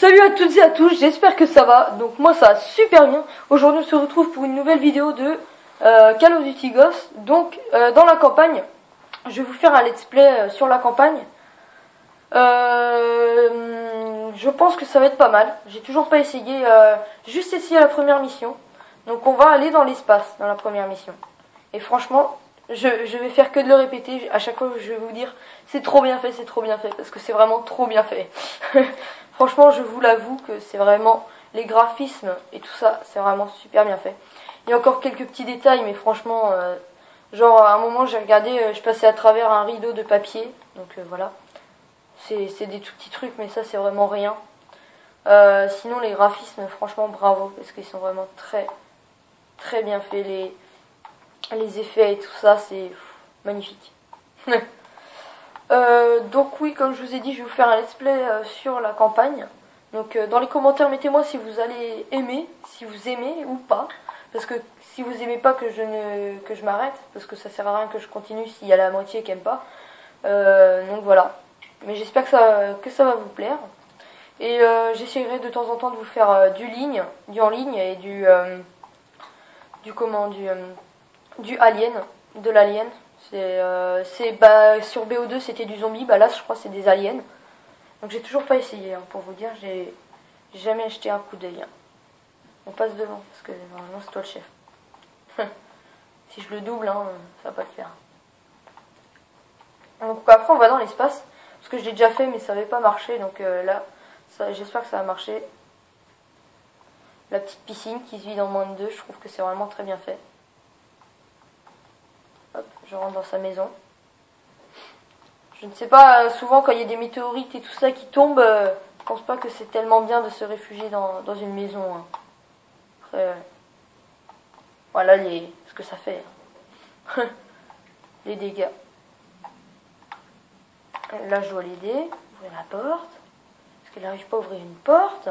Salut à toutes et à tous, j'espère que ça va. Donc moi ça va super bien. Aujourd'hui on se retrouve pour une nouvelle vidéo de Call of Duty Ghosts. Donc dans la campagne, je vais vous faire un let's play sur la campagne. Je pense que ça va être pas mal. J'ai toujours pas essayé, juste essayé la première mission. Donc on va aller dans l'espace dans la première mission. Et franchement, je vais faire que de le répéter. À chaque fois je vais vous dire c'est trop bien fait, parce que c'est vraiment trop bien fait. Franchement, je vous l'avoue que c'est vraiment les graphismes et tout ça, c'est vraiment super bien fait. Il y a encore quelques petits détails, mais franchement, genre à un moment j'ai regardé, je passais à travers un rideau de papier, donc voilà. C'est des tout petits trucs, mais ça c'est vraiment rien. Sinon les graphismes, franchement bravo, parce qu'ils sont vraiment très bien faits. Les effets et tout ça, c'est magnifique. Donc oui, comme je vous ai dit, je vais vous faire un let's play sur la campagne. Donc dans les commentaires, mettez-moi si vous allez aimer, si vous aimez ou pas. Parce que si vous aimez pas, que je m'arrête, parce que ça sert à rien que je continue s'il y a la moitié qui aime pas. Donc voilà. Mais j'espère que ça va vous plaire. Et j'essaierai de temps en temps de vous faire du en ligne et du alien, de l'alien. Sur BO2 c'était du zombie, bah là je crois c'est des aliens. Donc j'ai toujours pas essayé, pour vous dire, j'ai jamais acheté un coup d'œil. On passe devant, parce que normalement c'est toi le chef. Si je le double, ça va pas le faire. Donc après on va dans l'espace, parce que je l'ai déjà fait mais ça n'avait pas marché, donc là j'espère que ça va marcher. La petite piscine qui se vide en moins de 2, je trouve que c'est vraiment très bien fait. Hop, je rentre dans sa maison. Je ne sais pas, souvent quand il y a des météorites et tout ça qui tombent, je pense pas que c'est tellement bien de se réfugier dans une maison. Après, voilà ce que ça fait. Les dégâts. Là je dois l'aider, ouvrir la porte. Parce qu'elle n'arrive pas à ouvrir une porte.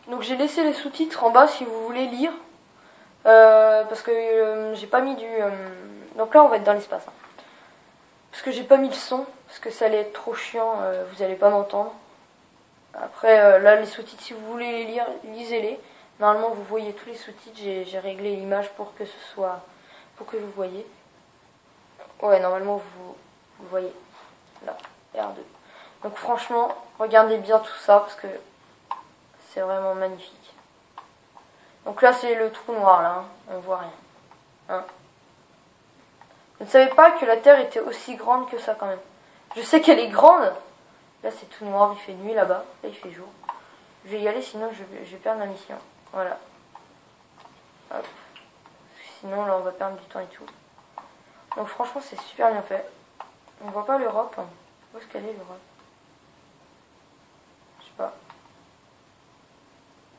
Donc j'ai laissé les sous-titres en bas si vous voulez lire. Parce que j'ai pas mis du... Donc là on va être dans l'espace. Parce que j'ai pas mis le son. Parce que ça allait être trop chiant. Vous allez pas m'entendre. Après là les sous-titres, si vous voulez les lire, lisez-les. Normalement vous voyez tous les sous-titres. J'ai réglé l'image pour que ce soit... Pour que vous voyez. Ouais, normalement vous voyez. Là, R2. Donc franchement, regardez bien tout ça. Parce que c'est vraiment magnifique. Donc là c'est le trou noir là, on voit rien. Je ne savais pas que la Terre était aussi grande que ça quand même. Je sais qu'elle est grande. Là c'est tout noir, il fait nuit là-bas, là il fait jour. Je vais y aller sinon je vais perdre ma mission. Voilà. Hop. Sinon là on va perdre du temps et tout. Donc franchement c'est super bien fait. On voit pas l'Europe. Où est-ce qu'elle est l'Europe? Je sais pas.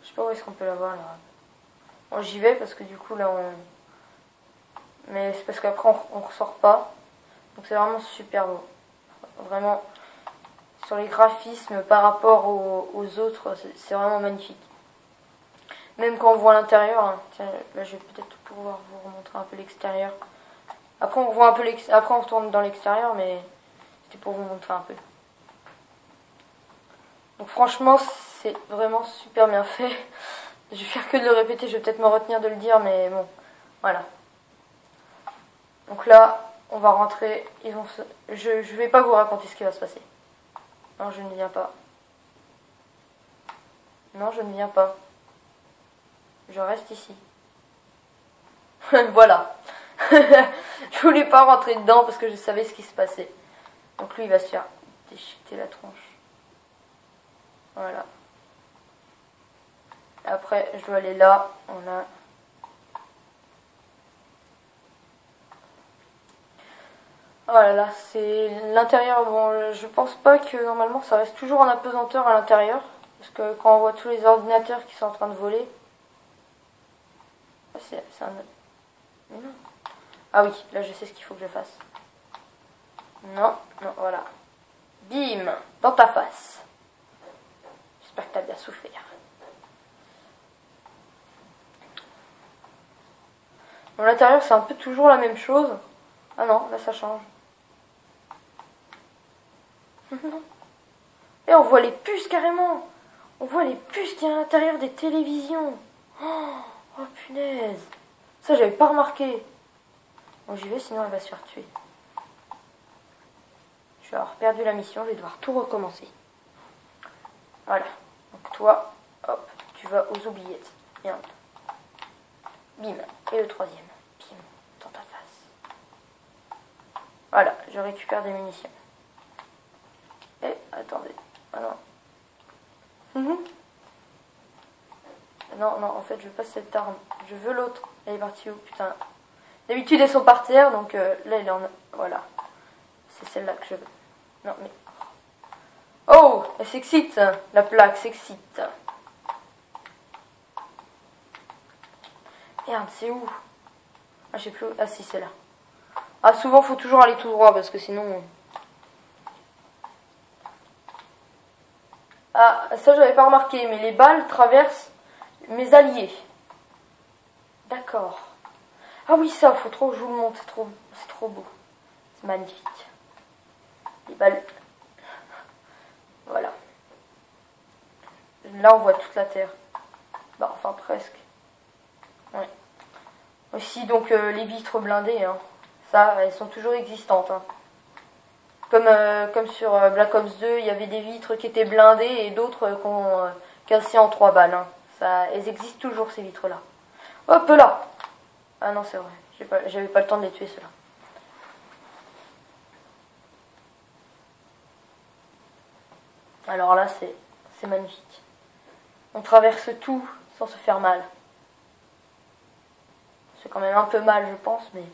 Je sais pas où est-ce qu'on peut la voir l'Europe. Bon, j'y vais parce que du coup là on... Mais c'est parce qu'après on ressort pas. Donc c'est vraiment super beau. Vraiment, sur les graphismes par rapport aux autres, c'est vraiment magnifique. Même quand on voit l'intérieur, tiens, là je vais peut-être pouvoir vous remontrer un peu l'extérieur. Après on voit un peu après on retourne dans l'extérieur, mais c'était pour vous montrer un peu. Donc franchement c'est vraiment super bien fait. Je vais faire que de le répéter, je vais peut-être me retenir de le dire, mais bon, voilà. Donc là, on va rentrer, je vais pas vous raconter ce qui va se passer. Non, je ne viens pas. Non, je ne viens pas. Je reste ici. Voilà. Je voulais pas rentrer dedans parce que je savais ce qui se passait. Donc lui, il va se faire déchiqueter la tronche. Voilà. Après, je dois aller là. On a... Oh là là, c'est l'intérieur. Bon, je pense pas que normalement ça reste toujours en apesanteur à l'intérieur. Parce que quand on voit tous les ordinateurs qui sont en train de voler. C'est un... Non. Ah oui, là je sais ce qu'il faut que je fasse. Non, non, voilà. Bim, dans ta face. J'espère que t'as bien souffert. Dans l'intérieur, c'est un peu toujours la même chose. Ah non, là ça change. Et on voit les puces carrément. On voit les puces qu'il y a à l'intérieur des télévisions. Oh punaise. Ça j'avais pas remarqué. Bon j'y vais sinon elle va se faire tuer. Je vais avoir perdu la mission, je vais devoir tout recommencer. Voilà. Donc toi, hop, tu vas aux oubliettes. Bien. Bim. Et le troisième. Bim. Dans ta face. Voilà, je récupère des munitions. Et attendez. Ah non. Non, non, en fait, je veux pas cette arme. Je veux l'autre. Elle est partie où? Putain. D'habitude, elles sont par terre, donc là, elle en a... Voilà. C'est celle-là que je veux. Non, mais... Oh, elle s'excite. La plaque s'excite. Merde, c'est où? Ah, je sais plus. Ah, si, c'est là. Ah, souvent, faut toujours aller tout droit, parce que sinon... Ah, ça, j'avais pas remarqué, mais les balles traversent mes alliés. D'accord. Ah oui, ça, faut trop que je vous le montre, c'est trop beau. C'est magnifique. Les balles. Voilà. Là, on voit toute la Terre. Bah, enfin, presque. Ouais. Aussi, donc, les vitres blindées, hein. Ça, elles sont toujours existantes, hein. Comme sur Black Ops 2, il y avait des vitres qui étaient blindées et d'autres qu'on cassait en 3 balles, hein. Ça, elles existent toujours, ces vitres-là. Hop là! Ah non, c'est vrai. J'avais pas le temps de les tuer, ceux-là. Alors là, c'est magnifique. On traverse tout sans se faire mal. C'est quand même un peu mal, je pense, mais...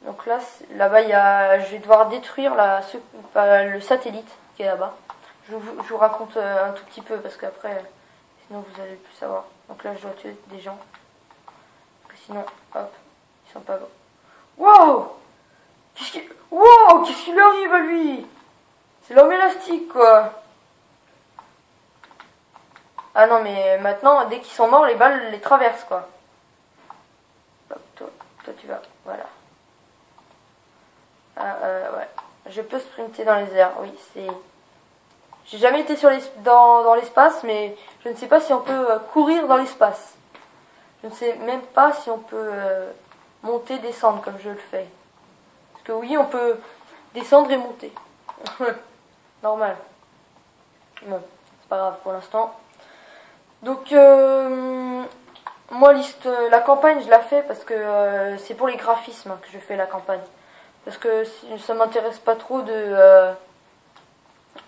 Donc là, là-bas, je vais devoir détruire le satellite qui est là-bas. Je vous raconte un tout petit peu, parce qu'après, sinon vous allez plus savoir. Donc là, je dois tuer des gens. Parce que sinon, hop, ils sont pas bons. Wow! Qu'est-ce qui lui arrive à lui? C'est l'homme élastique, quoi. Ah non, mais maintenant, dès qu'ils sont morts, les balles les traversent, quoi. Hop, toi tu vas, voilà. Ah, ouais. Je peux sprinter dans les airs, oui, c'est... J'ai jamais été dans l'espace, mais je ne sais pas si on peut courir dans l'espace. Je ne sais même pas si on peut monter, descendre comme je le fais. Parce que oui, on peut descendre et monter. Normal. Bon, c'est pas grave pour l'instant. Donc, moi, la campagne, je la fais parce que c'est pour les graphismes que je fais la campagne. Parce que ça m'intéresse pas trop de...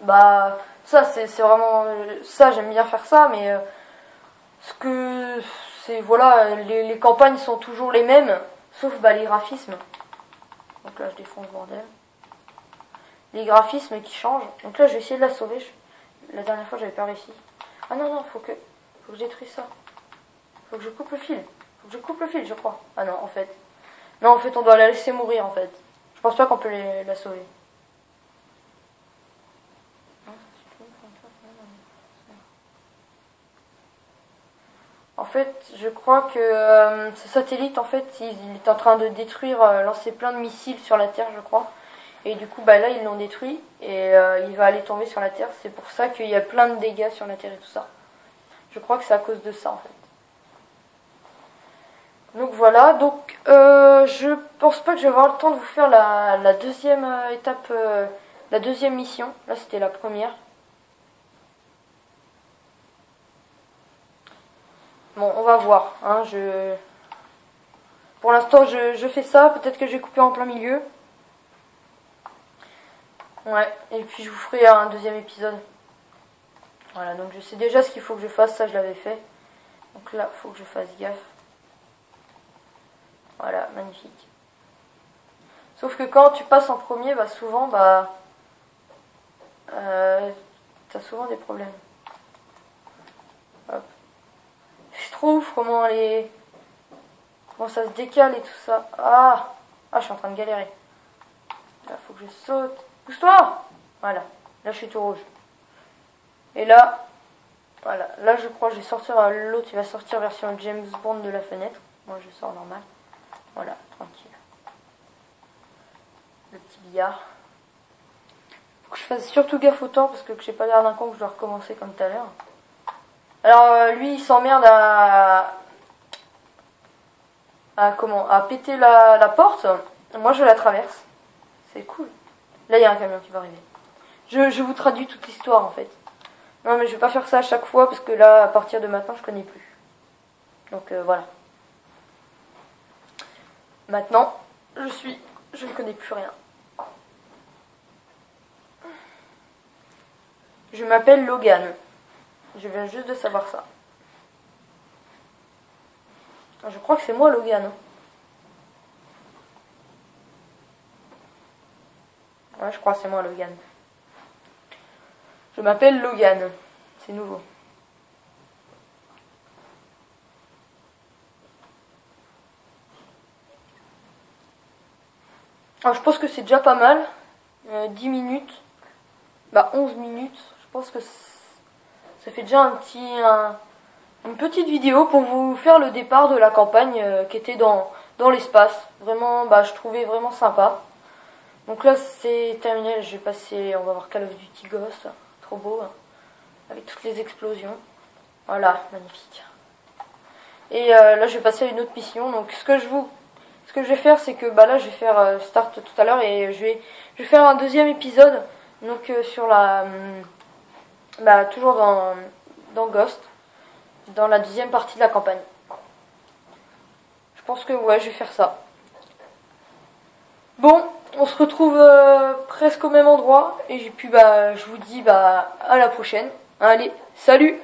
bah, ça, c'est vraiment... ça, j'aime bien faire ça, mais... ce que... c'est... Voilà, les campagnes sont toujours les mêmes, sauf bah, les graphismes. Donc là, je défonce le bordel. Les graphismes qui changent. Donc là, je vais essayer de la sauver. La dernière fois, j'avais pas réussi. Ah non, non, faut que je détruise ça. Faut que je coupe le fil. Faut que je coupe le fil, je crois. Ah non, en fait. Non, en fait, on doit la laisser mourir, en fait. Je pense pas qu'on peut la sauver. En fait, je crois que ce satellite, en fait, il est en train de détruire, lancer plein de missiles sur la Terre, je crois. Et du coup, bah là, ils l'ont détruit et il va aller tomber sur la Terre. C'est pour ça qu'il y a plein de dégâts sur la Terre et tout ça. Je crois que c'est à cause de ça, en fait. Donc voilà, donc je pense pas que je vais avoir le temps de vous faire la deuxième étape, la deuxième mission. Là, c'était la première. Bon, on va voir. Hein, pour l'instant, je fais ça. Peut-être que je vais couper en plein milieu. Ouais, et puis je vous ferai un deuxième épisode. Voilà, donc je sais déjà ce qu'il faut que je fasse. Ça, je l'avais fait. Donc là, il faut que je fasse gaffe. Voilà, magnifique. Sauf que quand tu passes en premier, bah souvent, bah... t'as souvent des problèmes. Hop. Je trouve comment ça se décale et tout ça. Ah, je suis en train de galérer. Là, faut que je saute. Pousse-toi! Voilà, là je suis tout rouge. Et là, voilà, là je crois que je vais sortir, l'autre il va sortir version James Bond de la fenêtre. Moi je sors normal. Voilà, tranquille. Le petit billard. fasse surtout gaffe au temps parce que j'ai pas l'air d'un con que je dois recommencer comme tout à l'heure. Alors lui il s'emmerde à péter la porte. Moi je la traverse. C'est cool. Là il y a un camion qui va arriver. Je vous traduis toute l'histoire en fait. Non mais je vais pas faire ça à chaque fois parce que là à partir de maintenant je connais plus. Donc voilà. Maintenant je ne connais plus rien. Je m'appelle Logan. Je viens juste de savoir ça. Je crois que c'est moi Logan. Ouais, je crois que c'est moi Logan. Je m'appelle Logan. C'est nouveau. Alors, je pense que c'est déjà pas mal. 10 minutes. 11 minutes. Je pense que ça fait déjà une petite vidéo pour vous faire le départ de la campagne qui était dans l'espace. Vraiment, je trouvais vraiment sympa. Donc là, c'est terminé. Je vais passer, on va voir Call of Duty Ghost. Trop beau. Hein, avec toutes les explosions. Voilà, magnifique. Et là, je vais passer à une autre mission. Donc, ce que je vais faire, c'est que là, je vais faire start tout à l'heure et je vais faire un deuxième épisode. Donc, sur toujours dans Ghost, dans la deuxième partie de la campagne. Je pense que ouais, je vais faire ça. Bon, on se retrouve presque au même endroit et puis je vous dis à la prochaine. Allez, salut!